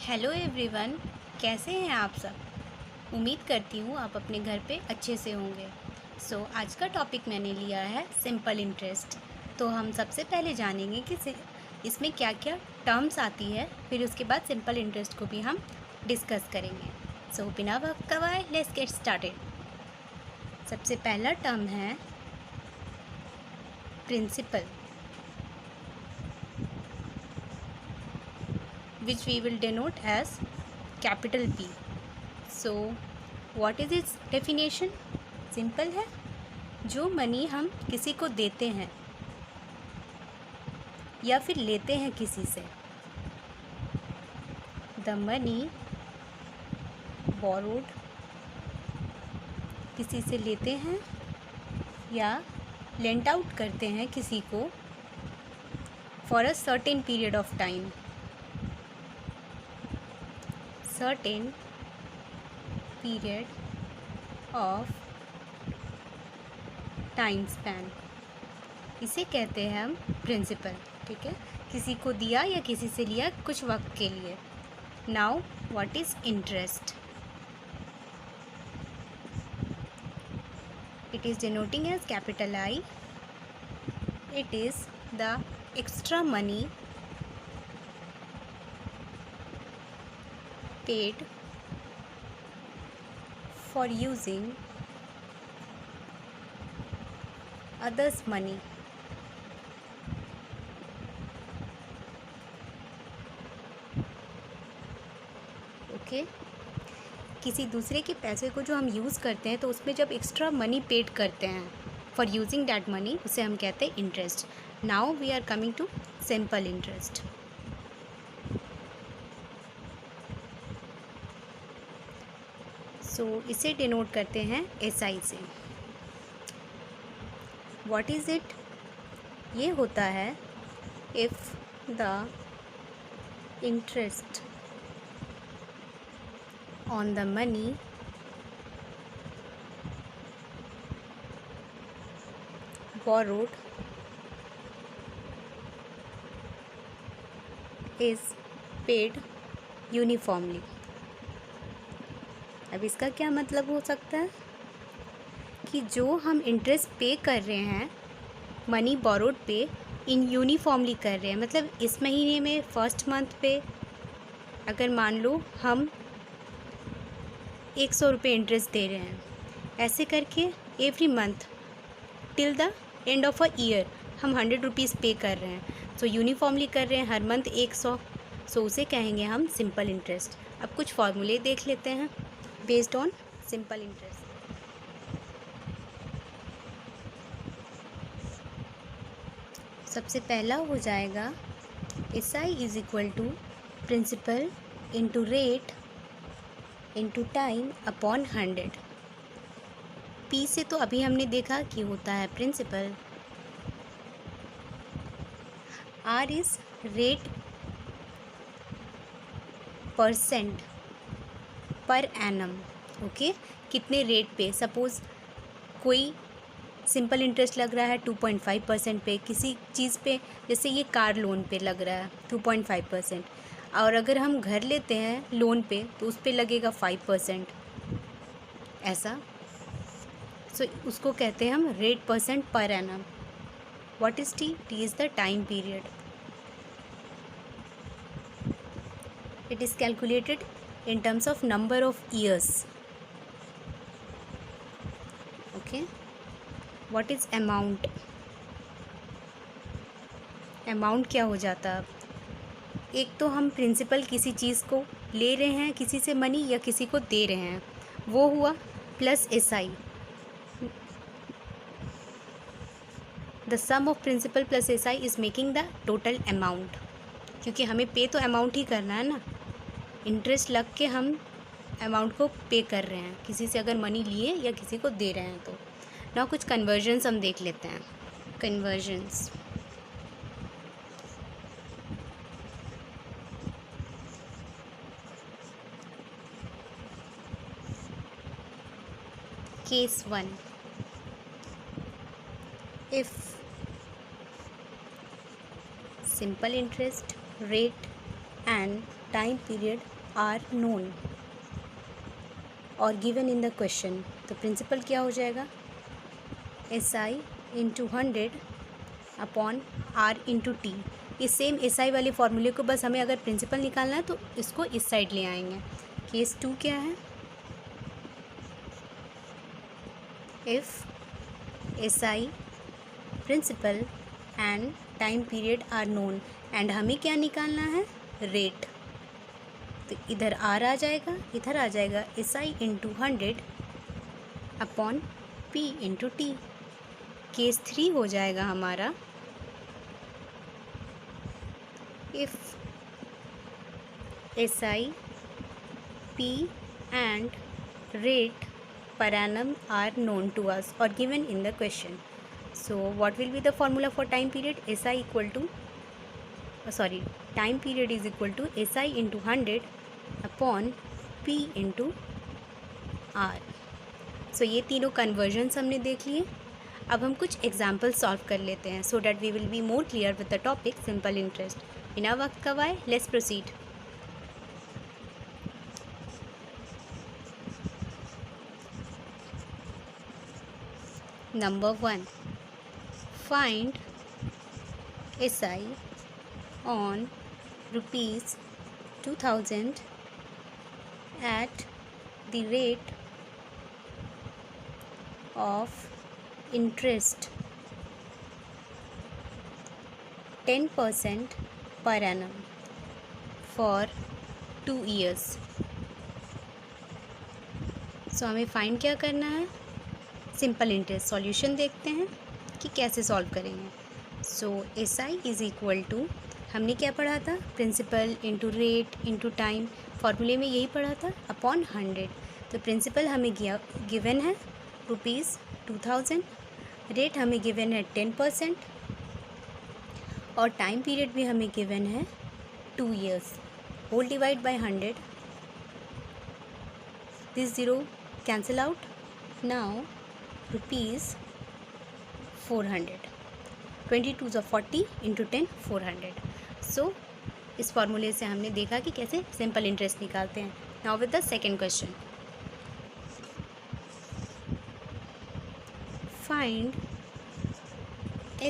Hello everyone, कैसे हैं आप सब। उम्मीद करती हूँ आप अपने घर पे अच्छे से होंगे। आज का टॉपिक मैंने लिया है सिंपल इंटरेस्ट। तो हम सबसे पहले जानेंगे कि इसमें क्या क्या टर्म्स आती है, फिर उसके बाद सिंपल इंटरेस्ट को भी हम डिस्कस करेंगे। बिना वक्त गवाए लेट्स गेट स्टार्टेड। सबसे पहला टर्म है principal, which we will denote as capital P. So, what is its definition? Simple है, जो मनी हम किसी को देते हैं या फिर लेते हैं किसी से, द मनी borrowed, किसी से लेते हैं या लेंट आउट करते हैं किसी को for a certain period of time, certain period of time span, इसे कहते हैं हम प्रिंसिपल। ठीक है, किसी को दिया या किसी से लिया कुछ वक्त के लिए। Now what is interest? It is denoting as capital I. It is the extra money paid for using others' money. Okay, किसी दूसरे के पैसे को जो हम यूज़ करते हैं तो उसमें जब एक्स्ट्रा मनी पेड करते हैं फॉर यूजिंग दैट मनी, उसे हम कहते हैं interest. Now we are coming to simple interest. इसे डिनोट करते हैं SI से। What is it? ये होता है if the interest on the money borrowed is paid uniformly। अब इसका क्या मतलब हो सकता है कि जो हम इंटरेस्ट पे कर रहे हैं मनी बोरोड पे, इन यूनिफॉर्मली कर रहे हैं। मतलब इस महीने में फर्स्ट मंथ पे अगर मान लो हम 100 रुपये इंटरेस्ट दे रहे हैं, ऐसे करके every month till the end of a year हम 100 रुपीज़ पे कर रहे हैं। यूनिफॉर्मली कर रहे हैं हर मंथ 100। उसे कहेंगे हम सिंपल इंटरेस्ट। अब कुछ फॉर्मूले देख लेते हैं बेस्ड ऑन सिंपल इंटरेस्ट। सबसे पहला हो जाएगा SI is equal to principal into rate into time upon 100। P से तो अभी हमने देखा कि होता है principal. R is rate percent per annum. Okay, कितने रेट पे, सपोज़ कोई सिंपल इंटरेस्ट लग रहा है 2.5% पे किसी चीज़ पे, जैसे ये कार लोन पे लग रहा है 2.5%, और अगर हम घर लेते हैं लोन पे तो उस पे लगेगा 5%, ऐसा। उसको कहते हैं हम rate percent per annum. What is T? T is the time period. It is calculated in terms of number of years. Okay, what is amount? Amount क्या हो जाता है? एक तो हम प्रिंसिपल किसी चीज़ को ले रहे हैं किसी से मनी या किसी को दे रहे हैं, वो हुआ, plus SI, the sum of principal plus SI is making the total amount. क्योंकि हमें पे तो अमाउंट ही करना है ना, इंटरेस्ट लग के हम अमाउंट को पे कर रहे हैं किसी से, अगर मनी लिए या किसी को दे रहे हैं तो। ना कुछ कन्वर्जन्स हम देख लेते हैं। Conversions, case 1, if simple interest rate and time period are known और गिवन इन द क्वेश्चन। तो प्रिंसिपल क्या हो जाएगा, SI into 100 upon R into T. इस सेम SI वाले फॉर्मूले को बस हमें अगर प्रिंसिपल निकालना है तो इसको इस साइड ले आएंगे। केस 2 क्या है, if SI principal and time period are known, and हमें क्या निकालना है, रेट। तो इधर R आ जाएगा, इधर आ जाएगा SI into 100 upon P into T. Case 3 हो जाएगा हमारा, if SI P and rate per annum are known to us or given in the question. So what will be the formula for time period? SI equal to time period is equal to SI into 100 upon P into R. So ये तीनों convergence हमने देख लिए। अब हम कुछ example solve कर लेते हैं so that we will be more clear with the topic simple interest. बिना वक्त गवाए let's proceed. Number 1, find SI on rupees 2000 at the rate of interest 10% per annum for 2 years. So हमें find क्या करना है, सिंपल इंटरेस्ट। सॉल्यूशन देखते हैं कि कैसे सॉल्व करेंगे। So SI is equal to, हमने क्या पढ़ा था, principal into rate into time, फॉर्मूले में यही पढ़ा था, अपॉन 100। तो प्रिंसिपल हमें गिवन है रुपीज़ 2000, रेट हमें गिवन है 10% और टाइम पीरियड भी हमें गिवन है 2 years। Whole divide by 100, this zero cancel out, now rupees 400, 22 of 40 into 10 400। So इस फॉर्मूले से हमने देखा कि कैसे सिंपल इंटरेस्ट निकालते हैं। Now with the second question, find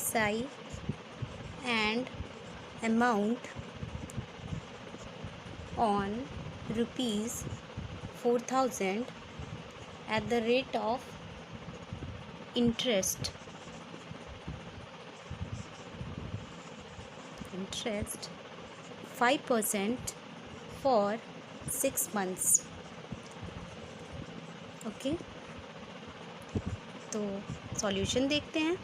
SI and amount on rupees 4000 at the rate of interest 5% for 6 months। Okay, तो सॉल्यूशन देखते हैं।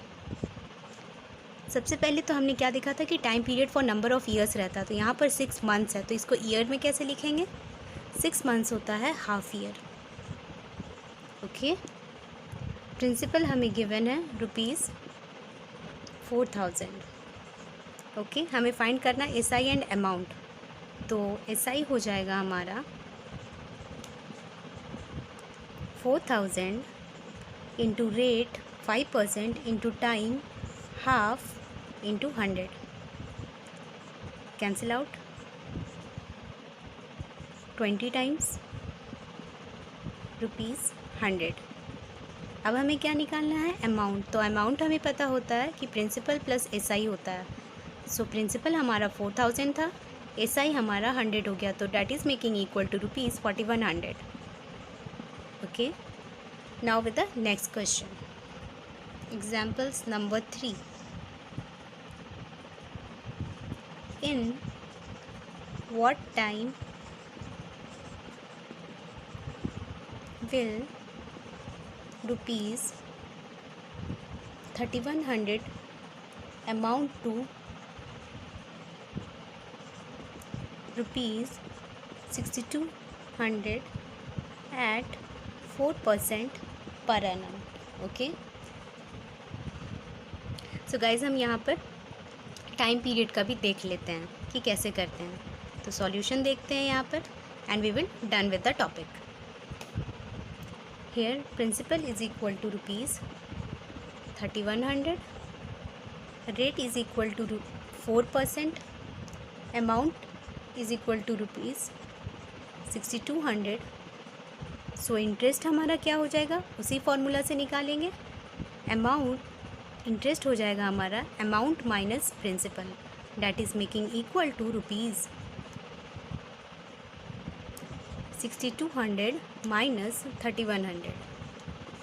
सबसे पहले तो हमने क्या देखा था कि time period for number of years रहता है, तो यहाँ पर 6 months है, तो इसको ईयर में कैसे लिखेंगे, 6 months होता है हाफ ईयर। ओके, प्रिंसिपल हमें गिवन है रुपीज़ 4000। ओके, हमें फाइंड करना SI एंड अमाउंट। तो SI हो जाएगा हमारा 4000 into rate 5% into time half into 100, cancel out 20 times rupees 100। अब हमें क्या निकालना है, अमाउंट। तो अमाउंट हमें पता होता है कि प्रिंसिपल प्लस SI होता है। सो प्रिंसिपल हमारा 4000 था, SI हमारा 100 हो गया, तो that is making equal to rupees 4100। Okay, now with the next question, examples number 3, in what time will rupees 3100 amount to rupees 6200 at 4% per annum। Okay, so guys हम यहाँ पर time period का भी देख लेते हैं कि कैसे करते हैं। तो सॉल्यूशन देखते हैं यहाँ पर and we will done with the topic. Here principal is equal to rupees 3100, rate is equal to 4%, amount is equal to rupees 6200। So interest हमारा क्या हो जाएगा, उसी फॉर्मूला से निकालेंगे। अमाउंट इंटरेस्ट हो जाएगा हमारा amount minus principal, that is making equal to rupees 6200 minus 3100।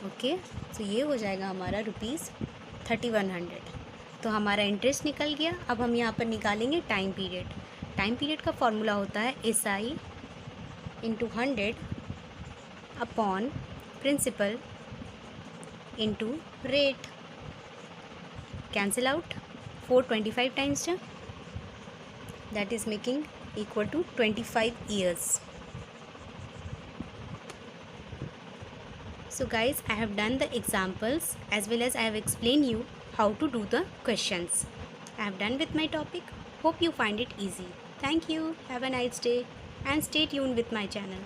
Okay, तो ये हो जाएगा हमारा रुपीज़ 3100। तो हमारा इंटरेस्ट निकल गया। अब हम यहाँ पर निकालेंगे टाइम पीरियड। टाइम पीरियड का फॉर्मूला होता है SI into 100 upon principal into rate. Cancel out 425 times that is making equal to 25 years. So guys, I have done the examples as well as I have explained you how to do the questions. I have done with my topic. Hope you find it easy. Thank you. Have a nice day and stay tuned with my channel.